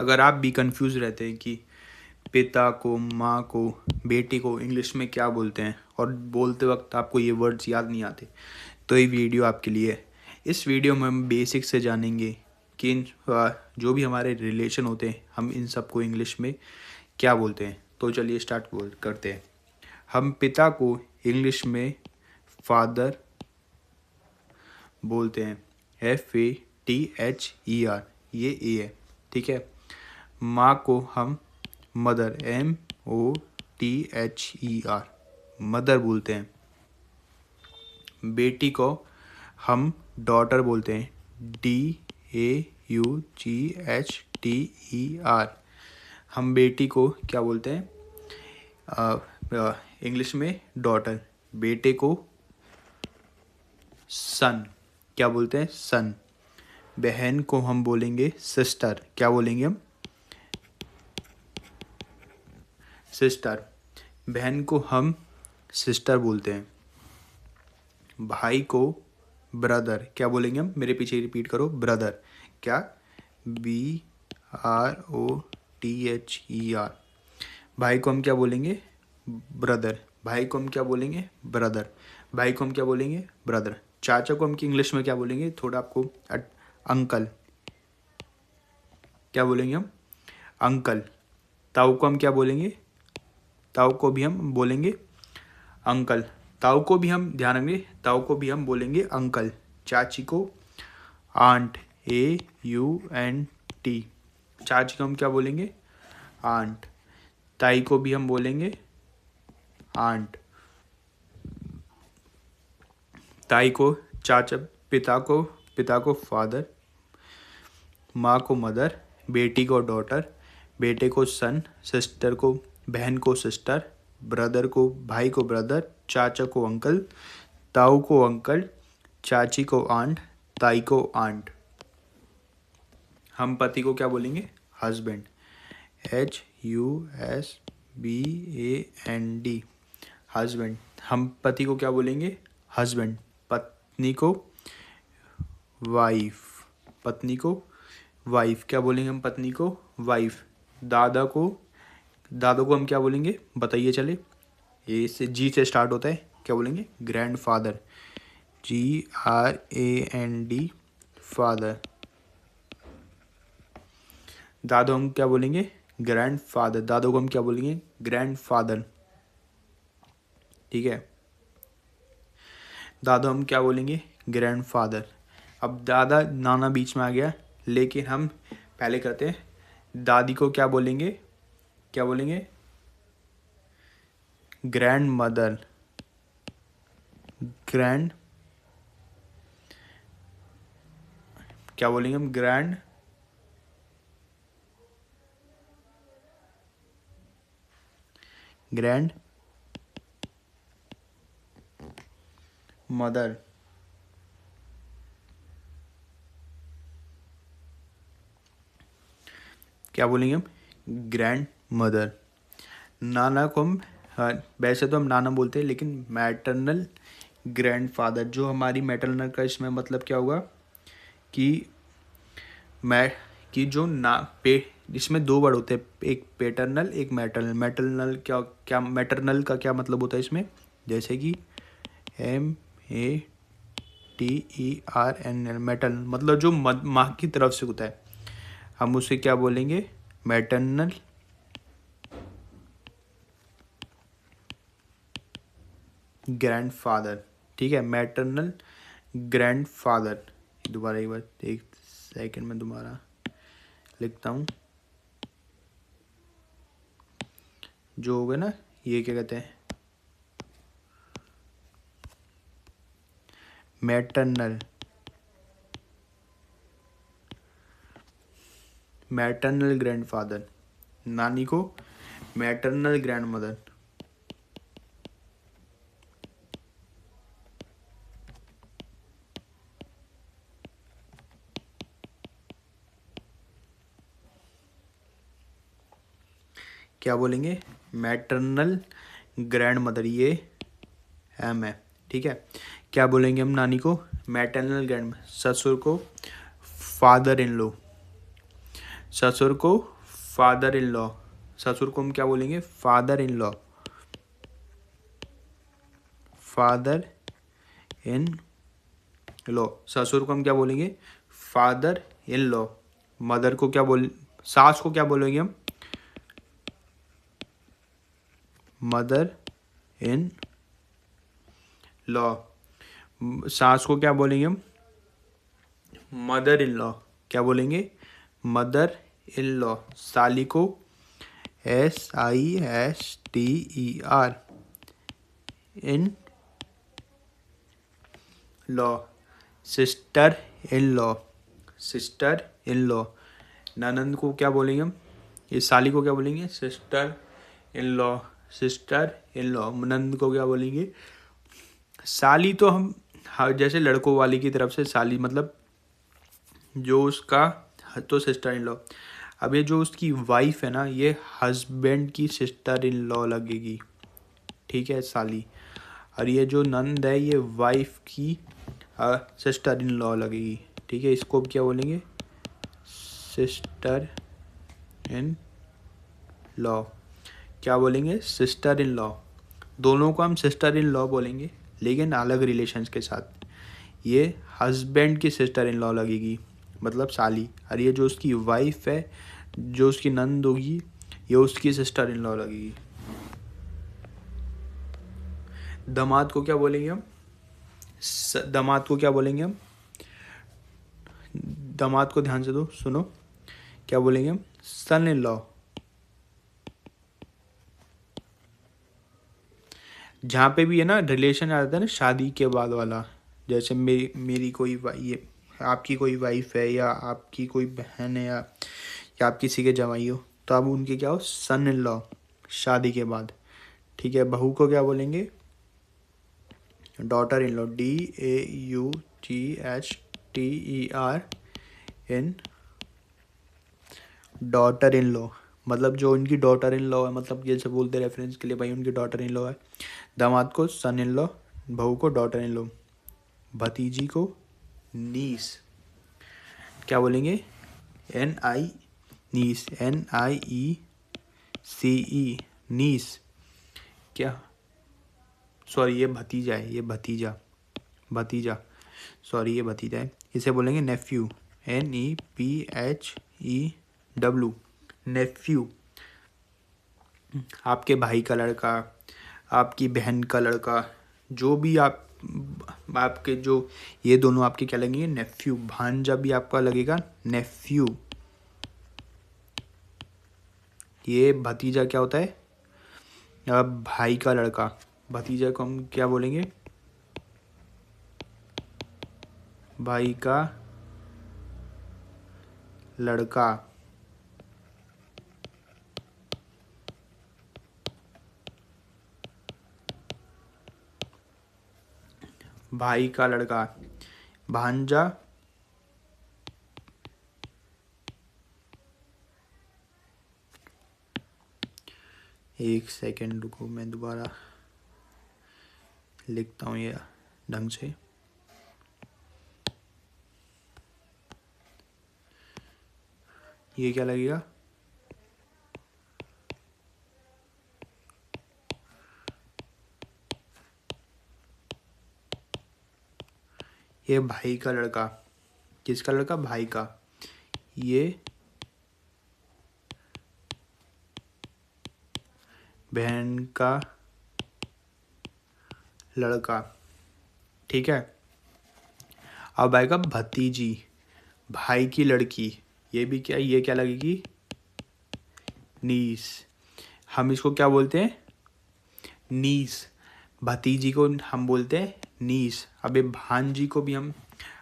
अगर आप भी कंफ्यूज रहते हैं कि पिता को, माँ को, बेटी को इंग्लिश में क्या बोलते हैं और बोलते वक्त आपको ये वर्ड्स याद नहीं आते, तो ये वीडियो आपके लिए है। इस वीडियो में हम बेसिक से जानेंगे कि जो भी हमारे रिलेशन होते हैं हम इन सबको इंग्लिश में क्या बोलते हैं। तो चलिए स्टार्ट करते हैं। हम पिता को इंग्लिश में फादर बोलते हैं, FATHER, ये ए है, ठीक है। माँ को हम मदर, MOTHER, मदर बोलते हैं। बेटी को हम डॉटर बोलते हैं, DAUGHTER। हम बेटी को क्या बोलते हैं इंग्लिश में? डॉटर। बेटे को सन, क्या बोलते हैं? सन। बहन को हम बोलेंगे सिस्टर, क्या बोलेंगे हम? सिस्टर। बहन को हम सिस्टर बोलते हैं। भाई को ब्रदर, क्या बोलेंगे हम? मेरे पीछे रिपीट करो, ब्रदर। क्या? BROTHER। भाई को हम क्या बोलेंगे? ब्रदर। भाई को हम क्या बोलेंगे? ब्रदर। भाई को हम क्या बोलेंगे? ब्रदर। चाचा को हम इंग्लिश में क्या बोलेंगे? थोड़ा आपको अंकल, क्या बोलेंगे हम? अंकल। ताऊ को हम क्या बोलेंगे? ताऊ को भी हम बोलेंगे अंकल। ताऊ को भी हम, ध्यान रखेंगे, ताऊ को भी हम बोलेंगे अंकल। चाची को आंट, AUNT। चाची को हम क्या बोलेंगे? आंट। ताई को भी हम बोलेंगे आंट। ताई को चाचा। पिता को फादर, माँ को मदर, बेटी को डॉटर, बेटे को सन, सिस्टर को, बहन को सिस्टर, ब्रदर को, भाई को ब्रदर, चाचा को अंकल, ताऊ को अंकल, चाची को आंट, ताई को आंट। हम पति को क्या बोलेंगे? Husband, HUSBAND, husband. हम पति को क्या बोलेंगे? हस्बैंड। पत्नी को वाइफ, पत्नी को वाइफ, क्या बोलेंगे हम? पत्नी को वाइफ। दादा को हम क्या बोलेंगे? बताइए चले। ए से, जी से स्टार्ट होता है, क्या बोलेंगे? Grand father, GRAND, father. दादू हम क्या बोलेंगे? Grand father. दादू को हम क्या बोलेंगे? ग्रैंड फादर, ठीक है। दादू हम क्या बोलेंगे? Grand father. अब दादा नाना बीच में आ गया, लेकिन हम पहले करते हैं। दादी को क्या बोलेंगे? क्या बोलेंगे? Grand mother. ग्रैंड, क्या बोलेंगे हम? Grand mother. क्या बोलेंगे हम? Grand mother. नाना को हम, हाँ, वैसे तो हम नाना बोलते हैं, लेकिन मैटरनल ग्रैंडफादर, जो हमारी मैटरनल का इसमें मतलब क्या होगा कि मैं, कि जो ना पे, इसमें दो वर्ड होते हैं, एक पेटर्नल, एक मैटरनल। मैटरनल क्या क्या मैटरनल का क्या मतलब होता है इसमें? जैसे कि MATERNL, मैटरनल मतलब जो माँ की तरफ से होता है, हम उसे क्या बोलेंगे? मैटरनल ग्रैंडफादर, ठीक है। Maternal grandfather. दोबारा एक बार, एक सेकंड में दोबारा लिखता हूँ। जो हो गया ना, ये क्या कहते हैं? Maternal grandfather. नानी को मैटरनल ग्रैंडमदर। क्या बोलेंगे? मैटरनल ग्रैंडमदर, ये एम है, ठीक है। क्या बोलेंगे हम नानी को? Maternal grand. ससुर को फादर इन लॉ। ससुर को फादर इन लॉ, ससुर को हम क्या बोलेंगे? Father in law, father in law. ससुर को हम क्या बोलेंगे? Father in law. मदर को क्या बोल, सास को क्या बोलेंगे हम? Mother in law. सास को क्या बोलेंगे हम? Mother in law. क्या बोलेंगे? Mother in law. साली को SISTER, in law. Sister in law, sister in law. ननंद को क्या बोलेंगे हम? ये साली को क्या बोलेंगे? Sister in law, sister in law. ननंद को क्या बोलेंगे? साली तो हम जैसे लड़कों वाली की तरफ से साली, मतलब जो उसका, तो सिस्टर इन लॉ। अब ये जो उसकी वाइफ है ना, ये हस्बैंड की सिस्टर इन लॉ लगेगी, ठीक है, साली। और ये जो नंद है, ये वाइफ की सिस्टर इन लॉ लगेगी, ठीक है। इसको क्या बोलेंगे? Sister in law. क्या बोलेंगे? Sister in law. दोनों को हम सिस्टर इन लॉ बोलेंगे, लेकिन अलग रिलेशंस के साथ। ये हस्बैंड की सिस्टर इन लॉ लगेगी, मतलब साली। और ये जो उसकी वाइफ है, जो उसकी नंद होगी, ये उसकी सिस्टर इन लॉ लगेगी। दामाद को क्या बोलेंगे हम? दामाद को क्या बोलेंगे हम? दामाद को ध्यान से दो, सुनो, क्या बोलेंगे हम? सन इन लॉ। जहाँ पे भी है ना रिलेशन आता है ना शादी के बाद वाला, जैसे मेरी कोई ये आपकी कोई वाइफ है, या आपकी कोई बहन है, या आप किसी के जवाई हो, तो आप उनके क्या हो? सन इन लॉ, शादी के बाद, ठीक है। बहू को क्या बोलेंगे? Daughter in law, DAUGHTER, in daughter in law. मतलब जो उनकी डॉटर इन लॉ है, मतलब जैसे बोलते रेफरेंस के लिए भाई उनकी डॉटर इन लॉ है। दामाद को सन इन लॉ, बहू को डॉटर इन लॉ। भतीजी को नीस, क्या बोलेंगे? NI, नीस, NIECE, नीस। क्या, सॉरी ये भतीजा है, ये भतीजा, भतीजा, सॉरी ये भतीजा है। इसे बोलेंगे नेफ्यू, NEPHEW, नेफ्यू। आपके भाई का लड़का, आपकी बहन का लड़का, जो भी आपके जो, ये दोनों आपके क्या लगेंगे? नेफ्यू। भांजा भी आपका लगेगा नेफ्यू। ये भतीजा क्या होता है? अब भाई का लड़का, भतीजा को हम क्या बोलेंगे? भाई का लड़का। भाई का लड़का, भांजा। एक सेकेंड रुको, मैं दोबारा लिखता हूँ ये ढंग से। ये क्या लगेगा? ये भाई का लड़का। किसका लड़का? भाई का। ये बहन का लड़का, ठीक है। अब आएगा भतीजी, भाई की लड़की। ये भी क्या, ये क्या लगेगी? नीस। हम इसको क्या बोलते हैं? नीस। भतीजी को हम बोलते हैं नीस। अब ये भांजी को भी हम,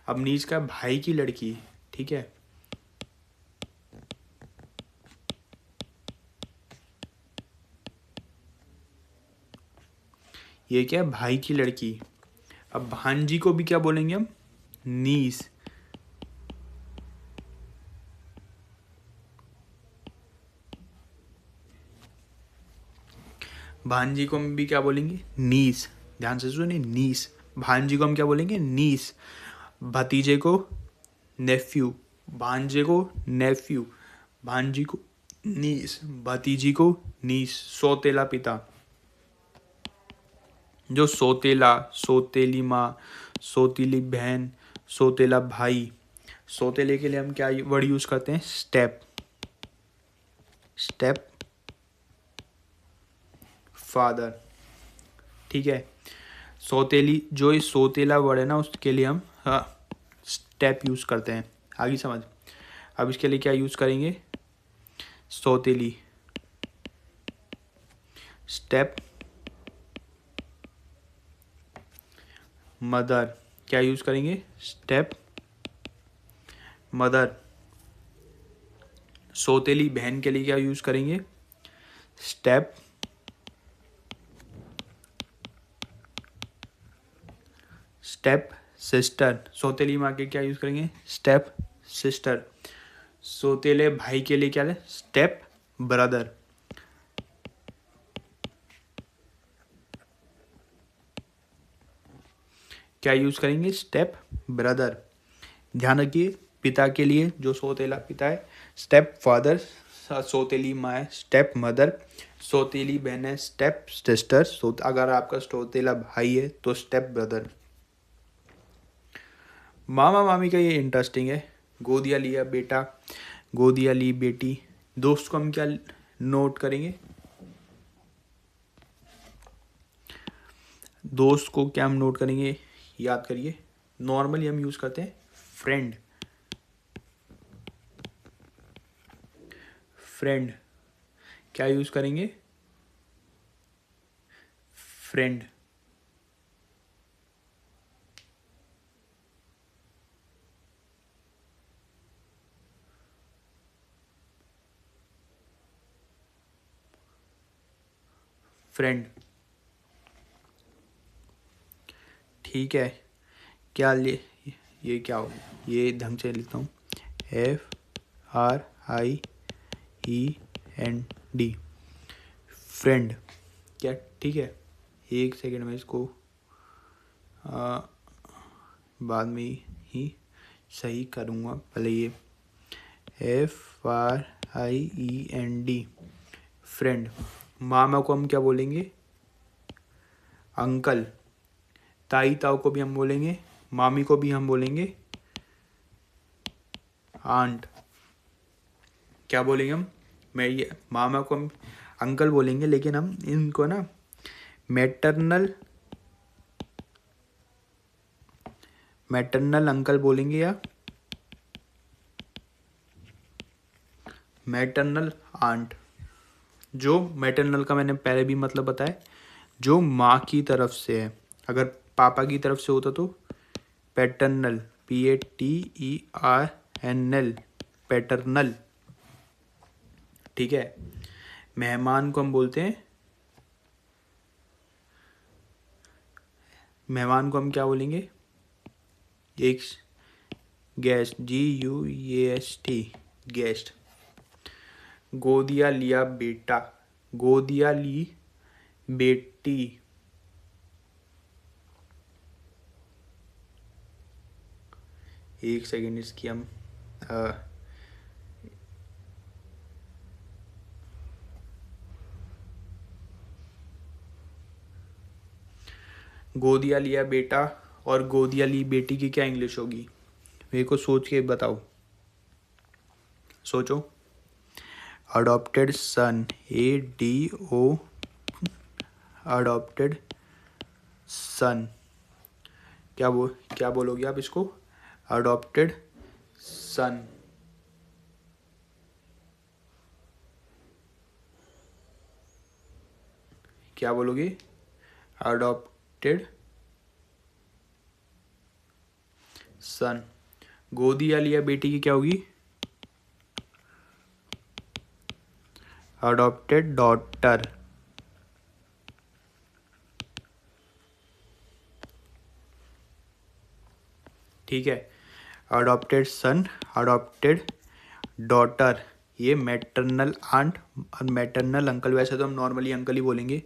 अब नीस का भाई की लड़की, ठीक है। ये क्या है? भाई की लड़की। अब भांजी को भी क्या बोलेंगे हम? नीस। भांजी को हम भी क्या बोलेंगे? नीस। ध्यान से सुनिए, नीस। भांजी को हम क्या बोलेंगे? नीस। भतीजे को नेफ्यू, भांजे को नेफ्यू, भांजी को नीस, भतीजी को नीस, सौतेला पिता, जो सौतेला, सौतेली माँ, सौतीली बहन, सौतेला भाई। सौतेले के लिए हम क्या वर्ड यूज करते हैं? Step, step father. ठीक है, सौतेली, जो ये सौतेला वर्ड है ना, उसके लिए हम स्टेप यूज करते हैं। आगे समझ। अब इसके लिए क्या यूज करेंगे? सौतेली, स्टेप मदर, क्या यूज करेंगे? Step mother. सौतेली बहन के लिए क्या यूज करेंगे? Step step sister. सौतेली माँ के क्या यूज करेंगे? Step sister. सौतेले भाई के लिए क्या है? Step brother. क्या यूज करेंगे? Step brother. ध्यान रखिए, पिता के लिए जो सौतेला पिता है स्टेप फादर, सौतेली माँ है स्टेप मदर, सौतेली बहन है स्टेप सिस्टर, अगर आपका सौतेला भाई है तो स्टेप ब्रदर। मामा मामी का ये इंटरेस्टिंग है। गोदिया लिया बेटा, गोदिया ली बेटी। दोस्त को हम क्या नोट करेंगे? दोस्त को क्या हम नोट करेंगे? याद करिए, नॉर्मली हम यूज करते हैं फ्रेंड। फ्रेंड क्या यूज करेंगे? फ्रेंड। फ्रेंड। ठीक है, क्या ले, ये क्या हो, ये ढंग से लिखता हूँ, FRIEND, फ्रेंड। क्या? ठीक है, एक सेकेंड में इसको बाद में ही सही करूँगा। पहले ये FRIEND, फ्रेंड। मामा को हम क्या बोलेंगे? अंकल। ताई ताऊ को भी हम बोलेंगे, मामी को भी हम बोलेंगे आंट। क्या बोलेंगे हम? मैं ये मामा को हम अंकल बोलेंगे, लेकिन हम इनको ना मैटरनल अंकल बोलेंगे या मैटरनल आंट। जो मैटरनल का मैंने पहले भी मतलब बताया, जो माँ की तरफ से है। अगर पापा की तरफ से होता तो पैटर्नल, PATERNL, पैटर्नल। ठीक है, मेहमान को हम बोलते हैं, मेहमान को हम क्या बोलेंगे? एक गेस्ट, GUEST, गेस्ट। गोदिया लिया बेटा, गोदिया ली बेटी। एक सेकेंड, इसकी हम गोदिया लिया बेटा और गोदिया ली बेटी की क्या इंग्लिश होगी? मेरे को सोच के बताओ, सोचो। अडॉप्टेड सन, ADO, अडॉप्टेड सन। क्या बोलोगे आप इसको? अडॉप्टेड सन। क्या बोलोगे? अडॉप्टेड सन। गोदिया लिया बेटी की क्या होगी? Adopted daughter. ठीक है, अडॉप्टेड सन, अडॉप्टेड डॉटर, ये मैटरनल आंट और मैटरनल अंकल। वैसे तो हम नॉर्मली अंकल ही बोलेंगे,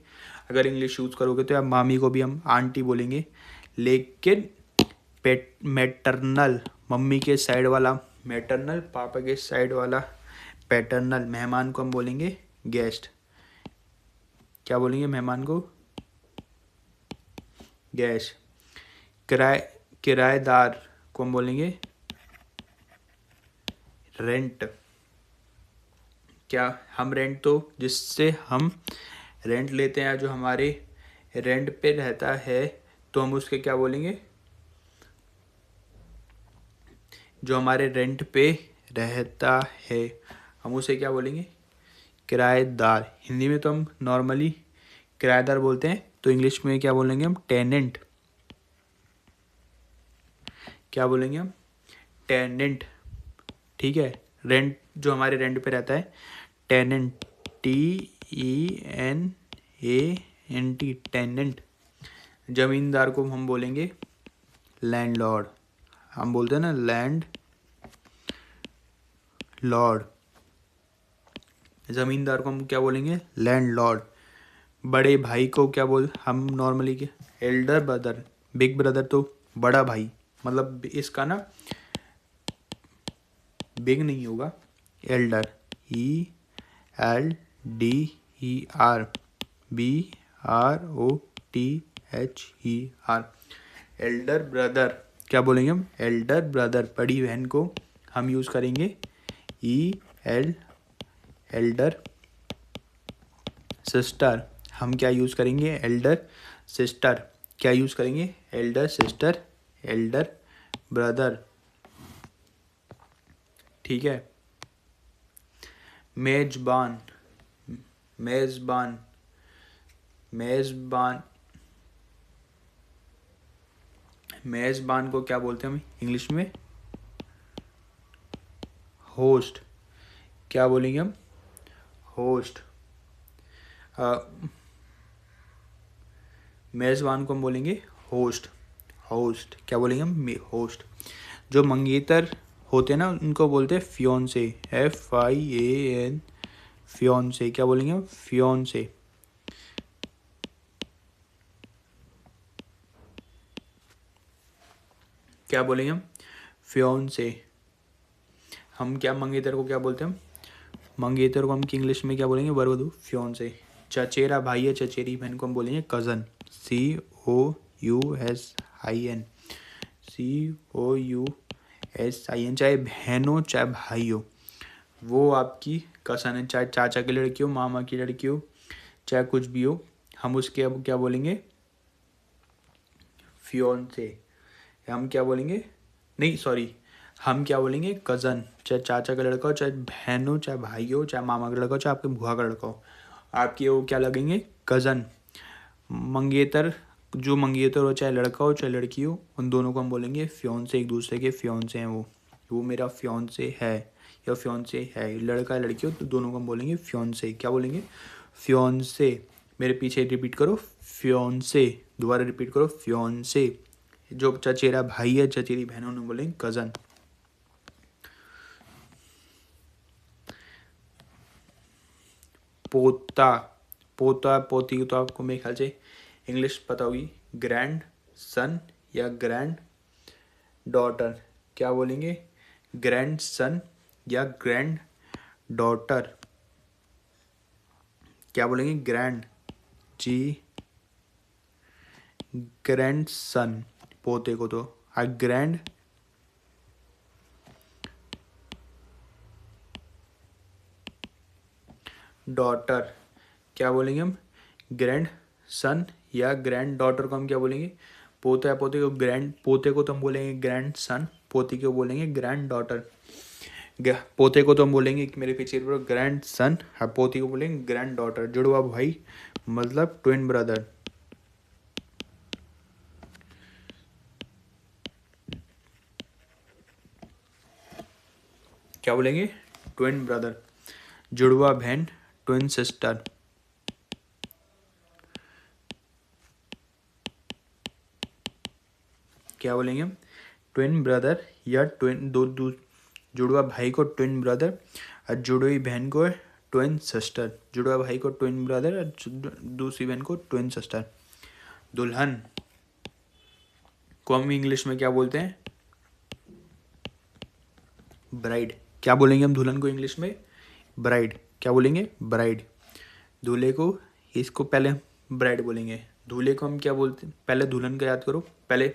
अगर इंग्लिश यूज़ करोगे तो या मामी को भी हम आंटी बोलेंगे, लेकिन मैटरनल मम्मी के साइड वाला, मैटरनल पापा के साइड वाला पैटर्नल, मेहमान को हम बोलेंगे गेस्ट। क्या बोलेंगे मेहमान को? गेस्ट। किराएदार को हम बोलेंगे रेंट। क्या हम रेंट, तो जिससे हम रेंट लेते हैं, जो हमारे रेंट पे रहता है, तो हम उसके क्या बोलेंगे? जो हमारे रेंट पे रहता है हम उसे क्या बोलेंगे? किराएदार। हिंदी में तो हम नॉर्मली किराएदार बोलते हैं, तो इंग्लिश में क्या बोलेंगे हम? टेनेंट। क्या बोलेंगे हम? टेनेंट। ठीक है। रेंट, जो हमारे रेंट पे रहता है, टेनेंट, TENANT, टेनेंट। जमींदार को हम बोलेंगे लैंडलॉर्ड। हम बोलते हैं ना लैंड लॉर्ड। जमींदार को हम क्या बोलेंगे? लैंडलॉर्ड। बड़े भाई को क्या बोल हम नॉर्मली के? Elder brother. बिग ब्रदर तो बड़ा भाई, मतलब इसका ना बिग नहीं होगा, Elder, ELDER, BROTHER, Elder brother. क्या बोलेंगे हम? Elder brother. बड़ी बहन को हम यूज़ करेंगे एल्डर सिस्टर। हम क्या यूज़ करेंगे? Elder sister. क्या यूज़ करेंगे? Elder sister, Elder brother. ठीक है। मेजबान, मेजबान, मेजबान। मेजबान को क्या बोलते हैं हम इंग्लिश में? होस्ट। क्या बोलेंगे हम? होस्ट। मेजबान को हम बोलेंगे होस्ट। होस्ट। क्या बोलेंगे हम? होस्ट। जो मंगेतर होते हैं ना, उनको बोलते हैं फियोंसे, FIAN, फियोंसे। क्या बोलेंगे हम? फियोंसे। क्या बोलेंगे हम? फियोंसे। हम क्या मंगेतर को क्या बोलते हैं हम? मंगेतर को हम इंग्लिश में क्या बोलेंगे? वरवधु, फियोंसे। चचेरा भाई या चचेरी बहन को हम बोलेंगे कज़न, COUSIN, COUSIN। चाहे बहन हो चाहे भाई हो, वो आपकी कज़न है। चाहे चाचा की लड़की हो, मामा की लड़की हो, चाहे कुछ भी हो, हम उसके अब क्या बोलेंगे? फियोंसे। हम क्या बोलेंगे? नहीं सॉरी, हम क्या बोलेंगे? कज़न। चाहे चाचा का लड़का हो, चाहे बहन हो, चाहे भाई हो, चाहे मामा का लड़का हो, चाहे आपके बुआ का लड़का हो, आपके वो क्या लगेंगे? कज़न। मंगेतर, जो मंगेतर हो, चाहे लड़का हो चाहे लड़की हो, उन दोनों को हम बोलेंगे फियोंसे। एक दूसरे के फियोंसे हैं वो मेरा फियोंसे है या फियोंसे है। लड़का लड़की हो तो दोनों को हम बोलेंगे फियोंसे। क्या बोलेंगे? फियोंसे। मेरे पीछे रिपीट करो, फियोंसे। दोबारा रिपीट करो, फियोंसे। जो चचेरा भाई है, चचेरी बहन, उन्हें बोलेंगे कज़न। पोता। पोता पोती को तो आपको मेरे ख्याल से इंग्लिश पता होगी, ग्रैंड सन या ग्रैंड डॉटर। क्या बोलेंगे? ग्रैंड सन या ग्रैंड डॉटर। क्या बोलेंगे? ग्रैंड, जी, ग्रैंड सन। पोते को तो ग्रैंड डॉटर। क्या बोलेंगे हम? ग्रैंड सन या ग्रैंड डॉटर को हम क्या बोलेंगे? पोता या पोते को पोते को तो हम बोलेंगे ग्रैंड सन, पोती को बोलेंगे ग्रैंड डॉटर। पोते को तो हम बोलेंगे कि मेरे पीछे ग्रैंड सन, और पोती को बोलेंगे ग्रैंड डॉटर। जुड़वा भाई मतलब ट्विन ब्रदर। क्या बोलेंगे? Twin brother. जुड़वा बहन, ट्विन सिस्टर। क्या बोलेंगे हम? ट्विन ब्रदर या ट्विन जुड़वा भाई को ट्विन ब्रदर, और जुड़वी बहन को ट्विन सिस्टर। जुड़वा भाई को ट्विन ब्रदर और दूसरी बहन को ट्विन सिस्टर। दुल्हन को हम इंग्लिश में क्या बोलते हैं? ब्राइड। क्या बोलेंगे हम दुल्हन को इंग्लिश में? ब्राइड, क्या बोलेंगे? ब्राइड। दूल्हे को, इसको पहले ब्राइड बोलेंगे। दूल्हे को हम क्या बोलते हैं? पहले दुल्हन का याद करो, पहले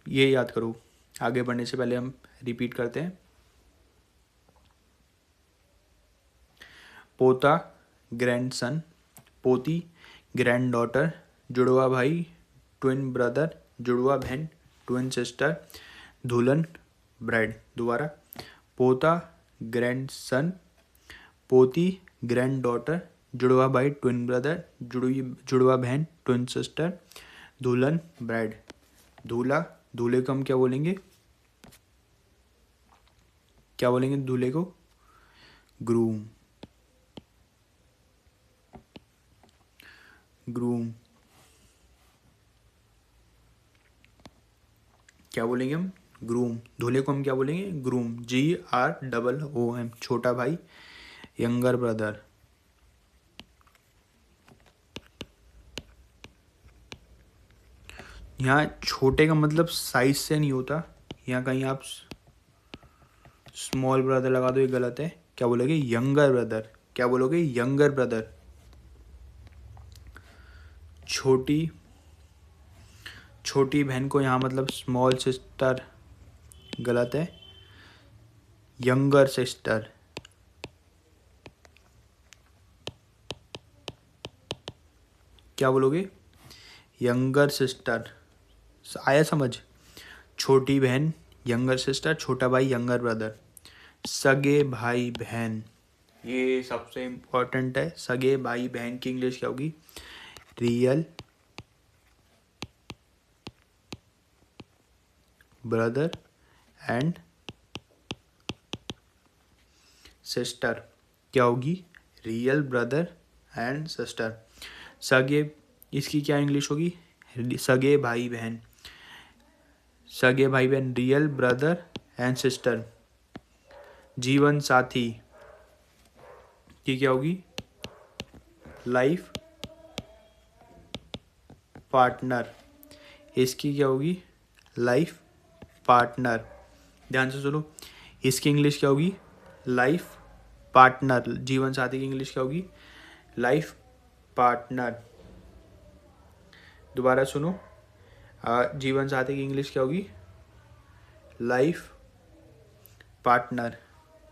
ये याद करो। आगे बढ़ने से पहले हम रिपीट करते हैं। पोता ग्रैंडसन, पोती ग्रैंड डॉटर, जुड़वा भाई ट्विन ब्रदर, जुड़वा बहन ट्विन सिस्टर, दुल्हन ब्राइड। दोबारा, पोता ग्रैंडसन, पोती ग्रैंड डॉटर, जुड़वा भाई ट्विन ब्रदर, जुड़वा बहन ट्विन सिस्टर, दुल्हन ब्राइड। दूल्हा, दूल्हे को हम क्या बोलेंगे? क्या बोलेंगे दूल्हे को? Groom, groom. क्या बोलेंगे हम? ग्रूम। दूल्हे को हम क्या बोलेंगे? ग्रूम, GROOM, छोटा भाई, यंगर ब्रदर। यहाँ छोटे का मतलब साइज से नहीं होता, यहाँ कहीं आप स्मॉल ब्रदर लगा दो, ये गलत है। क्या बोलोगे? Younger brother. क्या बोलोगे? Younger brother. छोटी, छोटी बहन को यहाँ मतलब स्मॉल सिस्टर, गलत है, यंगर सिस्टर। क्या बोलोगे? Younger sister. आया समझ? छोटी बहन यंगर सिस्टर, छोटा भाई यंगर ब्रदर। सगे भाई बहन, ये सबसे इम्पोर्टेंट है। सगे भाई बहन की इंग्लिश क्या होगी? Real brother and sister. क्या होगी? Real brother and sister. सगे, इसकी क्या इंग्लिश होगी? सगे भाई बहन, सगे भाई बहन, रियल ब्रदर एंड सिस्टर। जीवन साथी की क्या होगी? Life partner. इसकी क्या होगी? Life partner. ध्यान से सुनो, इसकी इंग्लिश क्या होगी? Life partner. जीवन साथी की इंग्लिश क्या होगी? Life partner. दोबारा सुनो, जीवन साथी की इंग्लिश क्या होगी? Life partner.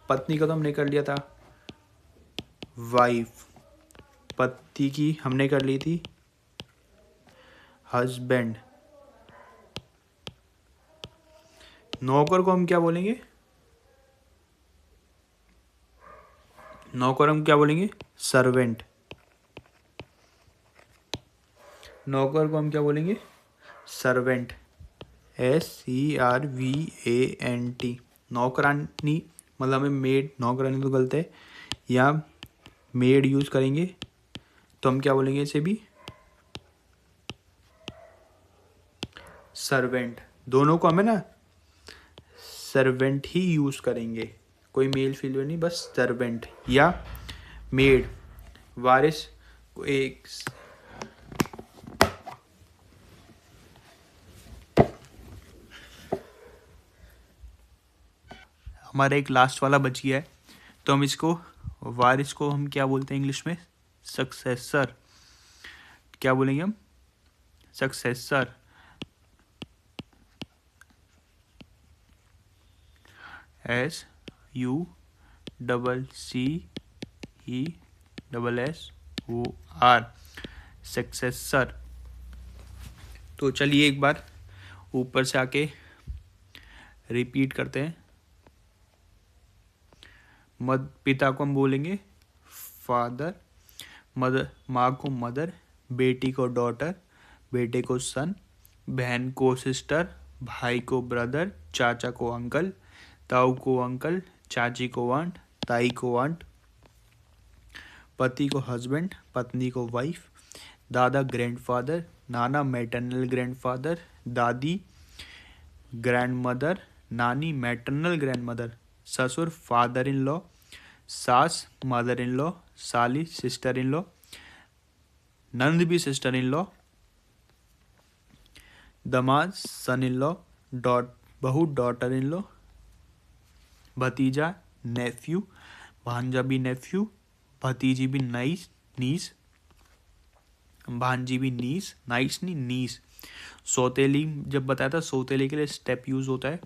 पत्नी का तो हमने कर लिया था, वाइफ। पति की हमने कर ली थी, हस्बैंड। नौकर को हम क्या बोलेंगे? नौकर हम क्या बोलेंगे? सर्वेंट। नौकर को हम क्या बोलेंगे? Servant, SERVANT। नौकरानी मतलब हमें मेड, नौकरानी तो गलत है, या मेड यूज करेंगे तो हम क्या बोलेंगे इसे भी? सर्वेंट। दोनों को हमें ना सर्वेंट ही यूज करेंगे, कोई मेल फीमेल नहीं, बस सर्वेंट या मेड। वारिस को एक, हमारा एक लास्ट वाला बच गया है, तो हम इसको, वारिस को हम क्या बोलते हैं इंग्लिश में? सक्सेसर। क्या बोलेंगे हम? सक्सेसर। SUCCESSOR, successor. तो चलिए एक बार ऊपर से आके रिपीट करते हैं। पिता को हम बोलेंगे फादर, मदर, माँ को मदर, बेटी को डॉटर, बेटे को सन, बहन को सिस्टर, भाई को ब्रदर, चाचा को अंकल, ताऊ को अंकल, चाची को आंट, ताई को आंट, पति को हस्बैंड, पत्नी को वाइफ, दादा ग्रैंडफादर, नाना मैटरनल ग्रैंडफादर, दादी ग्रैंडमदर, नानी मैटरनल ग्रैंडमदर, ससुर फादर इन लॉ, सास मदर इन लॉ, साली सिस्टर इन लॉ, नंद भी सिस्टर इन लॉ, दामाद सन इन लॉ, बहू डॉटर इन लॉ, भतीजा नेफ्यू, भांजा भी नेफ्यू, भतीजी भी नाइस नीस, भांजी भी नीस, नाइस नहीं नीस। सौतेली जब बताया था, सौतेली के लिए स्टेप यूज होता है,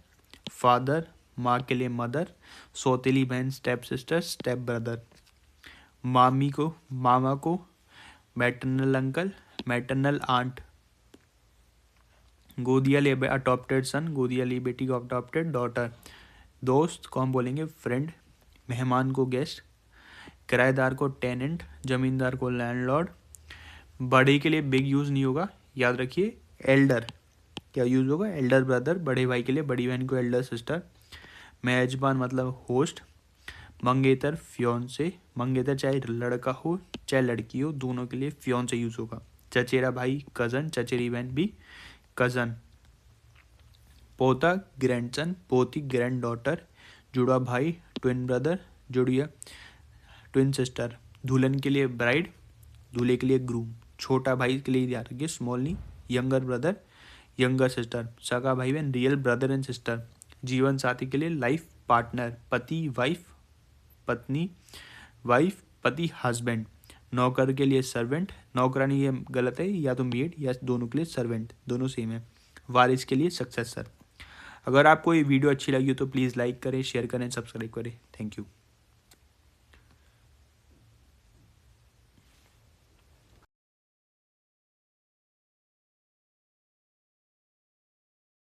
फादर, माँ के लिए मदर, सौतेली बहन स्टेप सिस्टर, स्टेप ब्रदर। मामी को मामा को मैटरनल अंकल, मैटरनल आंट। गोदिया लिए अडॉप्टेड सन, गोदिया ली बेटी को अडॉप्टेड डॉटर। दोस्त को हम बोलेंगे फ्रेंड, मेहमान को गेस्ट, किराएदार को टेनेंट, जमींदार को लैंडलॉर्ड। बड़े के लिए बिग यूज़ नहीं होगा, याद रखिए। एल्डर क्या यूज़ होगा, एल्डर ब्रदर। बड़े भाई के लिए बड़ी बहन को एल्डर सिस्टर। मेजबान मतलब होस्ट। मंगेतर फियोंसे, मंगेतर चाहे लड़का हो चाहे लड़की हो, दोनों के लिए फियोंसे यूज़ होगा। चचेरा भाई कज़न, चचेरी बहन भी कज़न। पोता ग्रैंडसन, पोती ग्रैंड डॉटर। जुड़ा भाई ट्विन ब्रदर, जुड़िया ट्विन सिस्टर। दुल्हन के लिए ब्राइड, दूल्हे के लिए ग्रूम। छोटा भाई के लिए याद रखिए स्मॉल नहीं, यंगर ब्रदर, यंगर सिस्टर। सगा भाई बहन रियल ब्रदर एंड सिस्टर। जीवन साथी के लिए लाइफ पार्टनर, पति वाइफ, पत्नी वाइफ, पति हस्बैंड। नौकर के लिए सर्वेंट, नौकरानी ये गलत है, या तो मेड या दोनों के लिए सर्वेंट, दोनों सेम है। वारिस के लिए सक्सेसर। अगर आपको ये वीडियो अच्छी लगी हो तो प्लीज़ लाइक करें, शेयर करें, सब्सक्राइब करें। Thank you.